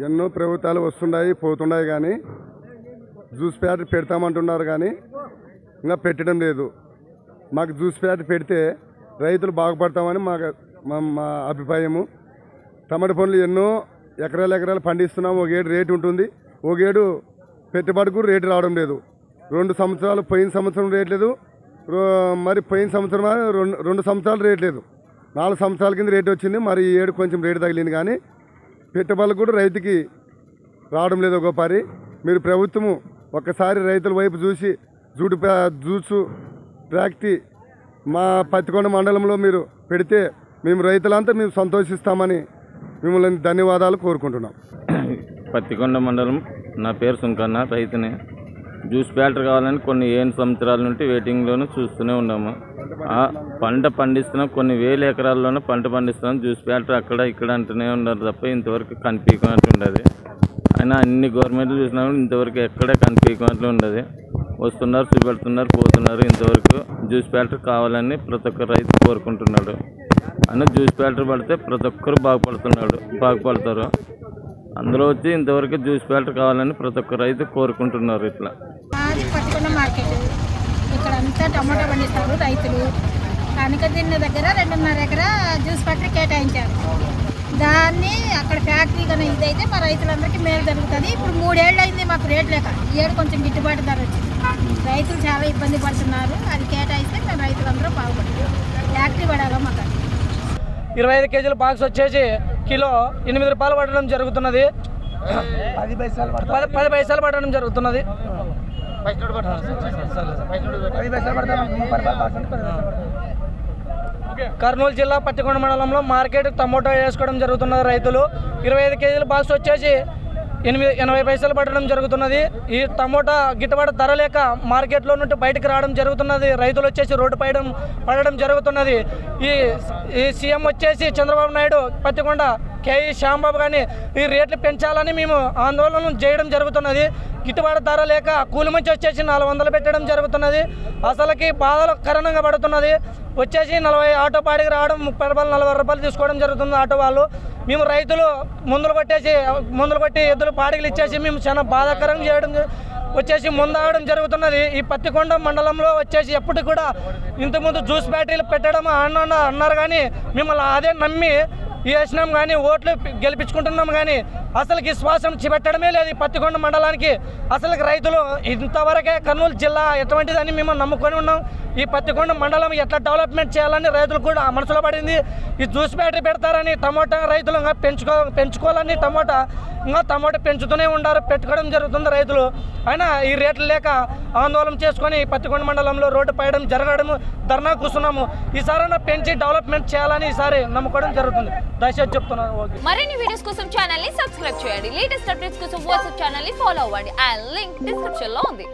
ఎన్నో ప్రభుత్వాలు వస్తున్నాయి పోతున్నాయి కానీ జ్యూస్ ఫ్యాక్టరీ పెడతామంటున్నారు కానీ ఇంకా పెట్టడం లేదు. మాకు జ్యూస్ ఫ్యాక్టరీ పెడితే రైతులు బాగుపడతామని మా అభిప్రాయము. టమాటా పండ్లు ఎన్నో ఎకరాలు పండిస్తున్నాము. ఒక ఏడు రేటు ఉంటుంది, ఒక ఏడు పెట్టుబడికి రేటు రావడం లేదు. 2 సంవత్సరాలు పోయిన సంవత్సరం రేట్ లేదు, మరి పోయిన సంవత్సరం 2 సంవత్సరాలు రేట్ లేదు. 4 సంవత్సరాల కింద రేటు వచ్చింది. మరి ఈ ఏడు కొంచెం రేటు తగిలింది కానీ పెట్టుబడులకు కూడా రైతుకి రావడం లేదు. ఒక పరి మీరు ప్రభుత్వము ఒక్కసారి రైతుల వైపు చూసి జ్యూసు ఫ్యాక్టరీ మా పత్తికొండ మండలంలో మీరు పెడితే మేము రైతులంతా మేము సంతోషిస్తామని మిమ్మల్ని ధన్యవాదాలు కోరుకుంటున్నాం. పత్తికొండ మండలం, నా పేరు సుంకన్న, రైతుని. జ్యూస్ ఫ్యాక్టరీ కావాలని కొన్ని 7 సంవత్సరాల నుండి వెయిటింగ్లోనూ చూస్తూనే ఉన్నాము. పంట పండిస్తున్నాం, కొన్ని వేల ఎకరాల్లోనూ పంట పండిస్తున్నాం. జ్యూస్ ఫ్యాక్టరీ అక్కడ ఇక్కడ అంటూనే ఉన్నారు తప్ప ఇంతవరకు కనిపించినట్టు ఉండదు. అయినా అన్ని గవర్నమెంట్లు చూసినా ఇంతవరకు ఎక్కడే కనిపించినట్లు ఉండదు. వస్తున్నారు, చూపెడుతున్నారు, పోతున్నారు. ఇంతవరకు జ్యూస్ ఫ్యాక్టరీ కావాలని ప్రతి ఒక్క రైతు కోరుకుంటున్నాడు. అయినా జ్యూస్ ఫ్యాక్టరీ పడితే ప్రతి ఒక్కరు బాగుపడతారు. అందులో వచ్చి ఇంతవరకు జ్యూస్ ఫ్యాక్టరీ కావాలని ప్రతి ఒక్క రైతు కోరుకుంటున్నారు. ఇట్లా పత్తికొండ మార్కెట్ ఇక్కడ అంతా టమాటా పండిస్తారు రైతులు. కనకదిన్న దగ్గర 2.5 ఎకరా జ్యూస్ ఫ్యాక్టరీ కేటాయించారు. దాన్ని అక్కడ ఫ్యాక్టరీ కానీ ఇదైతే మా రైతులందరికీ మేలు జరుగుతుంది. ఇప్పుడు 3 ఏళ్ళు అయింది మాకు రేట్ లేక. ఈ ఏడు కొంచెం గిట్టుబాటు ధర వచ్చింది. రైతులు చాలా ఇబ్బంది పడుతున్నారు. అది కేటాయిస్తే మేము రైతులందరూ బాగుపడతాం. ఫ్యాక్టరీ పడాలా మాకు. 25 కేజీల బాక్స్ వచ్చేసి కిలో 8 రూపాయలు పడడం జరుగుతున్నది. 10 పైసలు పడడం జరుగుతున్నది. కర్నూలు జిల్లా పత్తికొండ మండలంలో మార్కెట్ టమోటా వేసుకోవడం జరుగుతున్నది. రైతులు 25 కేజీల బాక్స్ వచ్చేసి 80 పైసలు పడడం జరుగుతున్నది. ఈ టమోటా గిట్టుబాటు ధర లేక మార్కెట్లో నుండి బయటకు రావడం జరుగుతున్నది. రైతులు వచ్చేసి రోడ్డు పడడం జరుగుతున్నది. ఈ సీఎం వచ్చేసి చంద్రబాబు నాయుడు పత్తికొండ కేఈ శ్యాంబాబు కానీ ఈ రేట్లు పెంచాలని మేము ఆందోళన చేయడం జరుగుతున్నది. గిట్టుబాటు ధర లేక కూలి మంచి వచ్చేసి 400 పెట్టడం జరుగుతున్నది. అసలుకి బాధలు కారణంగా పడుతున్నది. వచ్చేసి 40 ఆటో పాడికి రావడం 30 రూపాయలు 40 రూపాయలు తీసుకోవడం జరుగుతుంది ఆటో వాళ్ళు. మేము రైతులు మందులు కొట్టి ఎద్దులు పాడికలు ఇచ్చేసి మేము చాలా బాధాకరంగా చేయడం వచ్చేసి ముందాగడం జరుగుతున్నది. ఈ పత్తికొండ మండలంలో వచ్చేసి ఎప్పటికి కూడా ఇంతకుముందు జ్యూస్ ఫ్యాక్టరీలు పెట్టడం అన్నారు కానీ మిమ్మల్ని అదే నమ్మి వేసినాం కానీ ఓట్లు గెలిపించుకుంటున్నాం కానీ అసలుకి శ్వాసం పెట్టడమే లేదు ఈ పత్తికొండ మండలానికి. అసలుకి రైతులు ఇంతవరకే కర్నూలు జిల్లా ఎటువంటిదని మేము నమ్ముకొని ఉన్నాం. ఈ పత్తికొండ మండలం ఎట్లా డెవలప్మెంట్ చేయాలని రైతులు కూడా మనసులో పడింది. ఈ జ్యూస్ ఫ్యాక్టరీ పెడతారని టమోటా రైతులు ఇంకా పెంచుకోవాలని టమోటా పెంచుతూనే ఉండారు, పెట్టుకోవడం జరుగుతుంది రైతులు. అయినా ఈ రేట్లు లేక ఆందోళన చేసుకొని పత్తికొండ మండలంలో రోడ్డు పడడం జరగడం ధర్నా కూర్చున్నాము. ఈసారైనా పెంచి డెవలప్మెంట్ చేయాలని ఈసారి నమ్ముకోవడం జరుగుతుంది. దయచేసి చెప్తున్నాను. మరిన్ని వీడియోస్ కోసం ఛానల్ ని సబ్స్క్రైబ్ చేయండి. లేటెస్ట్ అప్డేట్స్ కోసం వాట్సాప్ ఛానల్ ని ఫాలో అవ్వండి. ఆ లింక్ డిస్క్రిప్షన్ లో ఉంది.